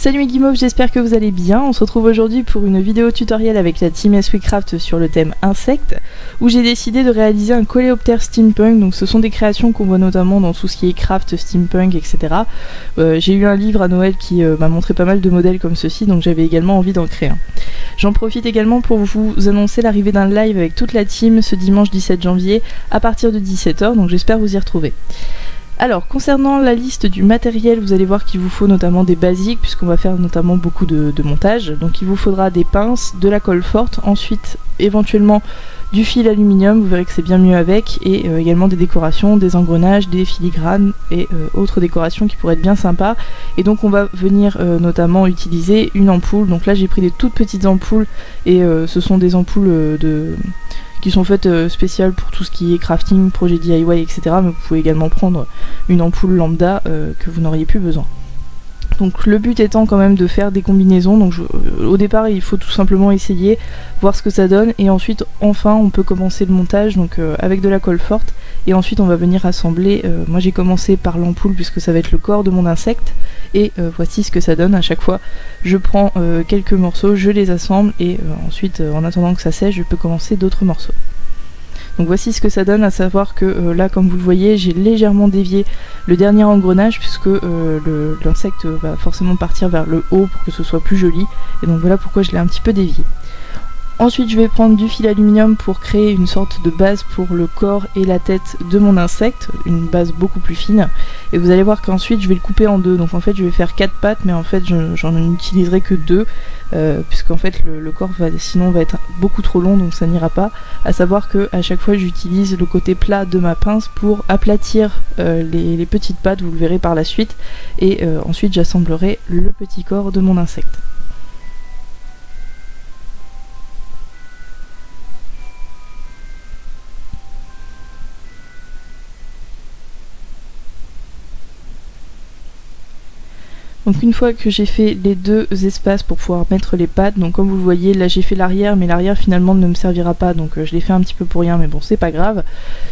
Salut mes guimauves, j'espère que vous allez bien. On se retrouve aujourd'hui pour une vidéo tutoriel avec la team SWeCraft sur le thème insectes, où j'ai décidé de réaliser un coléoptère steampunk. Donc ce sont des créations qu'on voit notamment dans tout ce qui est craft, steampunk, etc. J'ai eu un livre à Noël qui m'a montré pas mal de modèles comme ceci, donc j'avais également envie d'en créer un. J'en profite également pour vous annoncer l'arrivée d'un live avec toute la team ce dimanche 17 janvier à partir de 17 h, donc j'espère vous y retrouver. Alors, concernant la liste du matériel, vous allez voir qu'il vous faut notamment des basiques, puisqu'on va faire notamment beaucoup de montage. Donc il vous faudra des pinces, de la colle forte, ensuite éventuellement du fil aluminium, vous verrez que c'est bien mieux avec, et également des décorations, des engrenages, des filigranes et autres décorations qui pourraient être bien sympas. Et donc on va venir notamment utiliser une ampoule. Donc là j'ai pris des toutes petites ampoules, et ce sont des ampoules qui sont faites spéciales pour tout ce qui est crafting, projet DIY, etc. Mais vous pouvez également prendre une ampoule lambda que vous n'auriez plus besoin. Donc le but étant quand même de faire des combinaisons. Donc au départ il faut tout simplement essayer, voir ce que ça donne, et ensuite enfin on peut commencer le montage donc avec de la colle forte, et ensuite on va venir assembler. Moi j'ai commencé par l'ampoule puisque ça va être le corps de mon insecte, et voici ce que ça donne. À chaque fois je prends quelques morceaux, je les assemble, et ensuite en attendant que ça sèche je peux commencer d'autres morceaux. Donc voici ce que ça donne, à savoir que là comme vous le voyez j'ai légèrement dévié le dernier engrenage puisque l'insecte va forcément partir vers le haut pour que ce soit plus joli, et donc voilà pourquoi je l'ai un petit peu dévié. Ensuite je vais prendre du fil aluminium pour créer une sorte de base pour le corps et la tête de mon insecte, une base beaucoup plus fine, et vous allez voir qu'ensuite je vais le couper en deux. Donc en fait je vais faire 4 pattes, mais en fait j'en utiliserai que 2, puisqu'en fait le corps sinon va être beaucoup trop long, donc ça n'ira pas. À savoir que à chaque fois j'utilise le côté plat de ma pince pour aplatir les petites pattes, vous le verrez par la suite, et ensuite j'assemblerai le petit corps de mon insecte. Donc une fois que j'ai fait les deux espaces pour pouvoir mettre les pattes, donc comme vous le voyez là j'ai fait l'arrière, mais l'arrière finalement ne me servira pas, donc je l'ai fait un petit peu pour rien, mais bon c'est pas grave.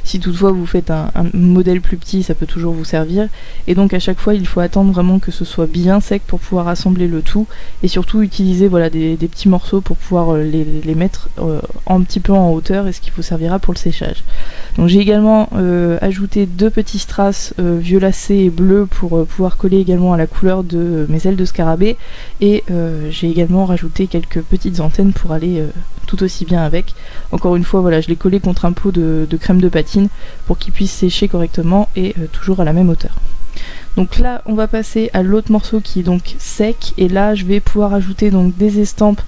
Si toutefois vous faites un modèle plus petit, ça peut toujours vous servir. Et donc à chaque fois il faut attendre vraiment que ce soit bien sec pour pouvoir assembler le tout, et surtout utiliser voilà des petits morceaux pour pouvoir les mettre un petit peu en hauteur, et ce qui vous servira pour le séchage. Donc j'ai également ajouté 2 petits strass violacés et bleus pour pouvoir coller également à la couleur de mes ailes de scarabée, et j'ai également rajouté quelques petites antennes pour aller tout aussi bien avec. Encore une fois voilà, je l'ai collé contre un pot de crème de patine pour qu'il puisse sécher correctement, et toujours à la même hauteur. Donc là on va passer à l'autre morceau qui est donc sec, et là je vais pouvoir ajouter donc des estampes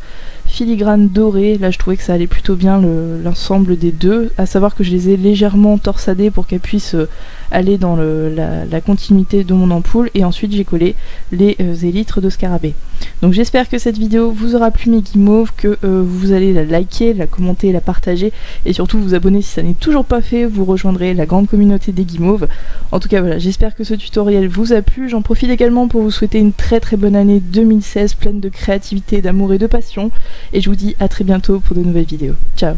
filigrane dorée. Là je trouvais que ça allait plutôt bien l'ensemble des deux, à savoir que je les ai légèrement torsadées pour qu'elles puissent aller dans la continuité de mon ampoule, et ensuite j'ai collé les élytres de scarabée. Donc j'espère que cette vidéo vous aura plu mes guimauves, que vous allez la liker, la commenter, la partager, et surtout vous abonner si ça n'est toujours pas fait. Vous rejoindrez la grande communauté des guimauves. En tout cas voilà, j'espère que ce tutoriel vous a plu. J'en profite également pour vous souhaiter une très bonne année 2016 pleine de créativité, d'amour et de passion, et je vous dis à très bientôt pour de nouvelles vidéos. Ciao.